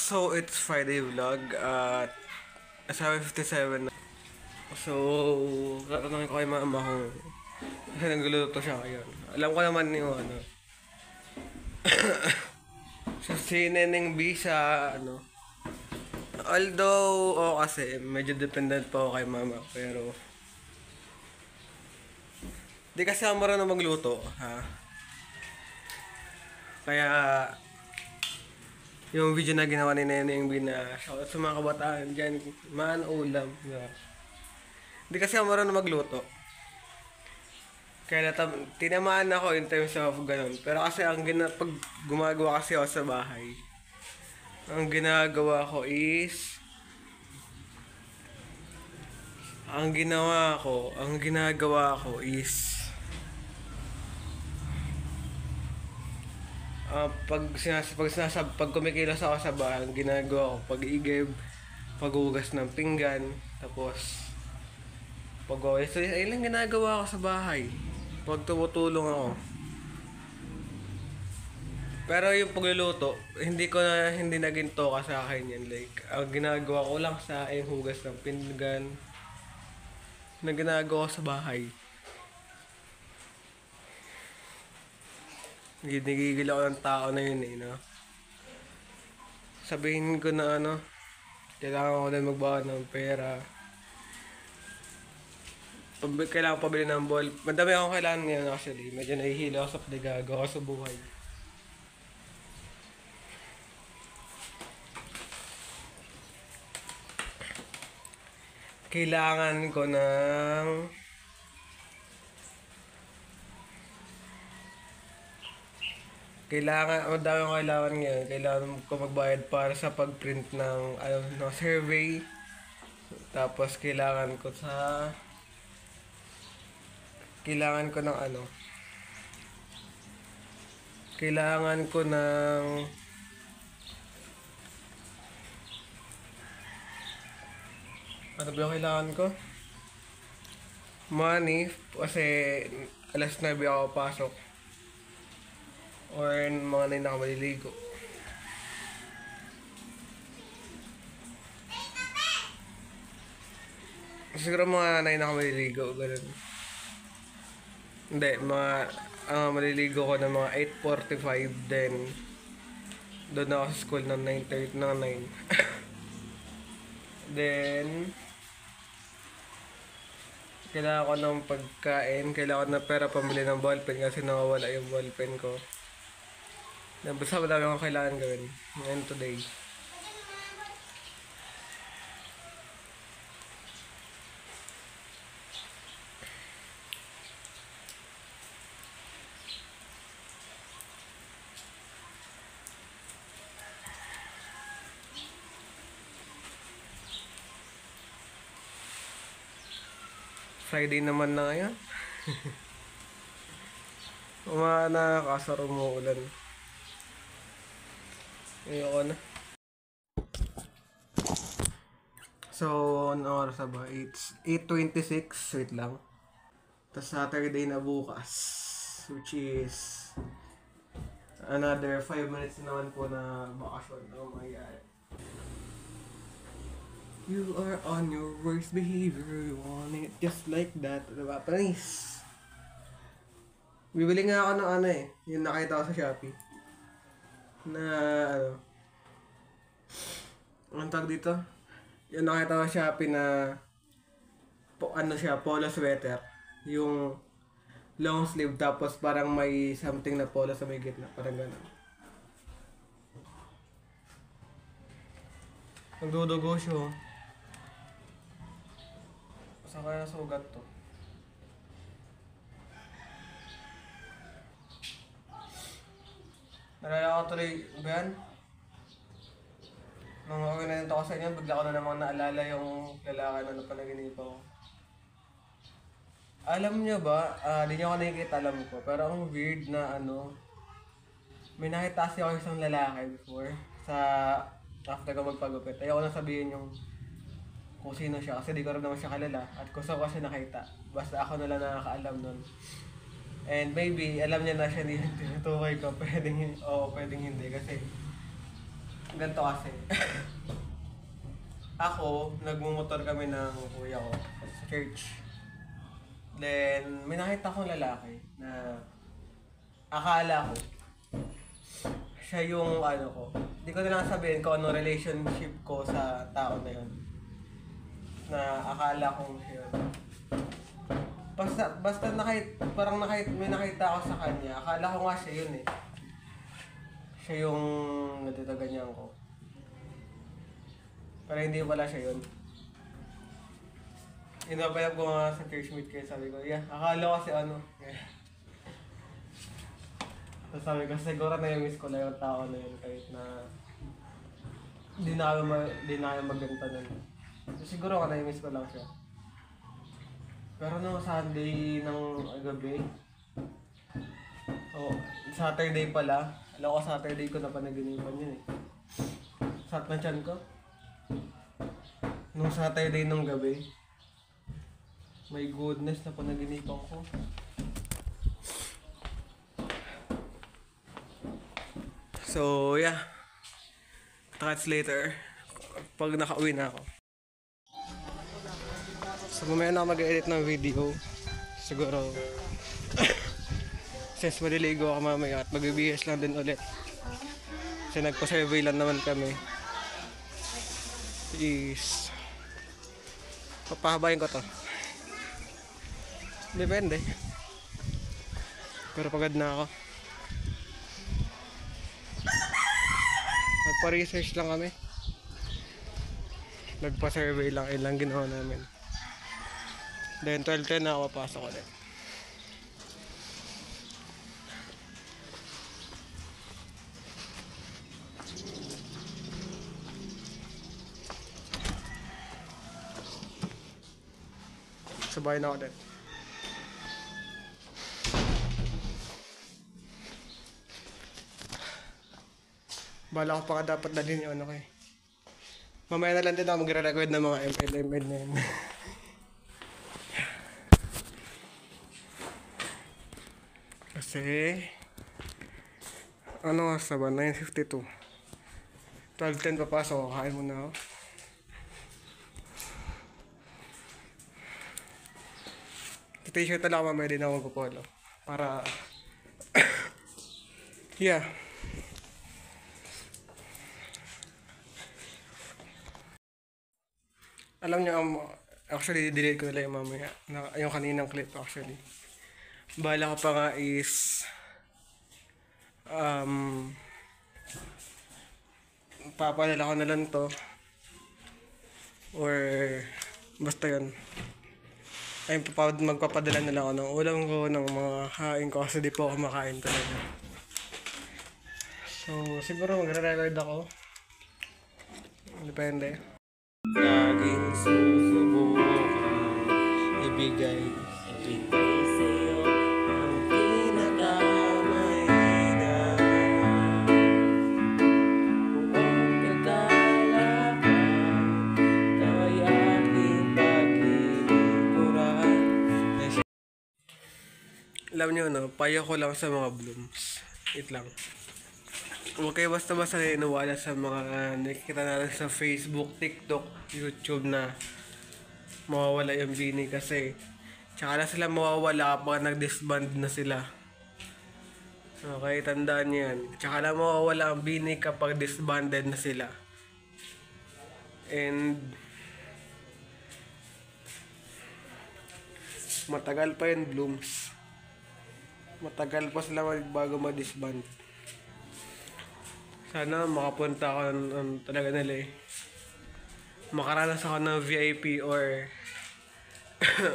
So, it's Friday vlog at 7:57 na. So, tatanungin ko kay mama kung kasi nagluluto siya ngayon. Alam ko naman yung ano. So, si Neneng B sa ano. Although, kasi medyo dependent pa ako kay mama. Pero, di kasi ako marunong magluto. Ha? Kaya, yung video na ginawa ni Neneng B na shoutout sa mga kabataan dyan, man ulam. Diba? Hindi kasi ako marunong magluto. Kaya tinamaan ako in terms of ganun. Pero kasi pag gumagawa kasi ako sa bahay, ang ginagawa ko is, ang ginagawa ko is, pag kumikilos ako sa bahay, ang ginagawa ko, pag-igib, paghugas ng pinggan, tapos, so, ayun lang ginagawa ko sa bahay. Pag tumutulong ako. Pero yung pagluluto, hindi naging toka sa akin yan. Like, ang ginagawa ko lang sa yung hugas ng pinggan na ginagawa ko sa bahay. Ginigigil ako ng tao na yun eh, no? Sabihin ko na kailangan ko din magbawa ng pera. Kailangan pabili ng ball. Madami akong kailangan ngayon actually. Medyo nahihilo ako sa pagagawa ko sa buhay. Kailangan ko ng madami akong kailangan ngayon. Kailangan ko magbayad para sa pag-print ng survey. Tapos kailangan ko ng ano ba yung kailangan ko? Money, kasi alas 9 ako pasok. Or mga 9 ako maliligo. Siguro mga 9 ako maliligo, ganun. Hindi, maliligo ko ng mga 8:45, then doon ako sa school ng 9:30 ng 9. Then kailangan ko ng pagkain, kailangan ko ng pera pambili ng ballpen kasi nawawala yung ballpen ko. Basta madami akong kailangan gawin ngayon today. Friday naman na ngayon. Umana kasar umuulan. Ayoko na. So, ano oras na ba? It's 8:26. Wait lang. Tapos Saturday na bukas. Which is another 5 minutes naman po na bakasyon. Oh my God. You are on your worst behavior. You want it just like that. Diba? Panis. Bibili nga ako ng yung nakita ko sa Shopee. Na anong tawag dito? Yung nakita ko sa Shopee na polo sweater. Yung long sleeve tapos parang may something na polo sa may gitna. Parang gano'n. Nagdudugo siya. Saan kaya sugat to? Nalala ko tuloy, Ben? Nung ganito ko sa inyo, bigla ko na namang naalala yung lalaki na napanaginipa ko. Alam nyo ba, di nyo ako nakikita, alam ko, pero ang weird na may nakita kasi ako isang lalaki before after ko magpagupit. Ayoko na sabihin yung kung sino siya kasi di ko rin naman siya kalala at kung saan ko siya nakita. Basta ako na lang nakakaalam nun. And maybe alam niya na siya hindi tinutukoy ko. Pwedeng hindi kasi ganito kasi. Ako, nagmumotor kami ng kuya ko sa church. Then, may nakita akong lalaki na akala ko siya yung ano ko. Hindi ko na lang sabihin kung ano relationship ko sa tao na yun. Na akala kong siya yun. Basta may nakita ako sa kanya. Akala ko nga siya yun eh. Siya yung natitaganyan ko. Pero hindi pala siya yun. Inabayag ko nga sa churchmate ko, sabi ko, yeah, akala ko kasi ano. Yeah. So sabi ko, siguro na-miss ko na yung tao na yun kahit na di na kami magganto nun. So, siguro ako na-miss ko lang siya. Pero no Sunday ng gabi, Saturday pala, alam ko Saturday ko na panaginipan yun eh. Sakit na tiyan ko. Nung Saturday nung gabi, my goodness na panaginipan ko. So yeah, catch later pag nakauwi na ako. So mamaya na ako mag-edit ng video. Siguro since maliligo ako mamaya at mag-BS lang din ulit. Kasi nagpa-survey lang naman kami. Is papahabayin ko to. Depende. Pero pagod na ako. Nagpa-research lang kami. Nagpa-survey lang. Ilang ginawa namin. Then 12:10 na ako papasok ulit. Sabay na ako din. Bala ko pa ka dapat dalhin yung ano ko eh. Mamaya na lang din ako magre-record ng mga ML na yun. Kasi ano nga sa ba? 9:52 12:10 papasok. Kain muna ako. T-shirt na lang mamaya din ako magpapolo. Para yeah. Alam niyo, actually, delete ko na lang yung mamaya. Yung kaninang clip, actually. Bala ko pa nga is, papadala ko na lang to. Or, basta yun. Ay, magpapadala na lang ako ng ulam ko, ng mga hain ko, kasi di po ako makain talaga. So, siguro magre-record ako. Depende. Laging susubukan ibigay sa'yo ang pinakamahirap. Huwag kagalakan, ito'y aking paglilingkuran. Alam nyo no, payo ko lang sa mga blooms. Wait lang. Huwag kayo basta-basta inuwala sa mga nakikita natin sa Facebook, TikTok, YouTube na mawawala yung bini kasi tsaka na sila mawawala kapag nag-disband na sila. Okay, tandaan nyo yan. Tsaka na mawawala ang bini kapag disbanded na sila. And matagal pa yun, blooms. Matagal pa sila bago ma-disband. Sana makapunta ako talaga nila eh. Makaranas ako ng VIP or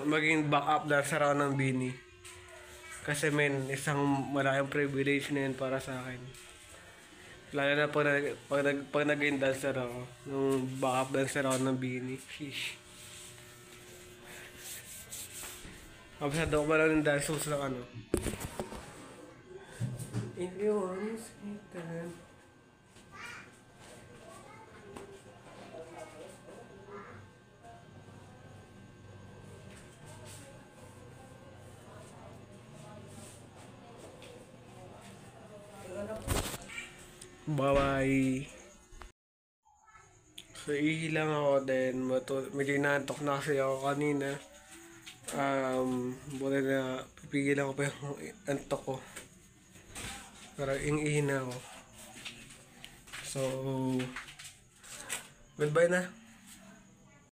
maging backup dahil sa round ng bini. Kasi men, isang malaking privilege na yun para sa akin. Lalo na pag naging dancer ako, nung backup dancer ako ng bini. Sheesh. Mabasado ko pa lang yung dance moves ng ano. If you want to speak time. Bye-bye. So, ihi lang ako then medyo inaantok na kasi ako kanina. Buti na pipigilan ko pa yung antok ko. Pero ihi na ako. So, goodbye na.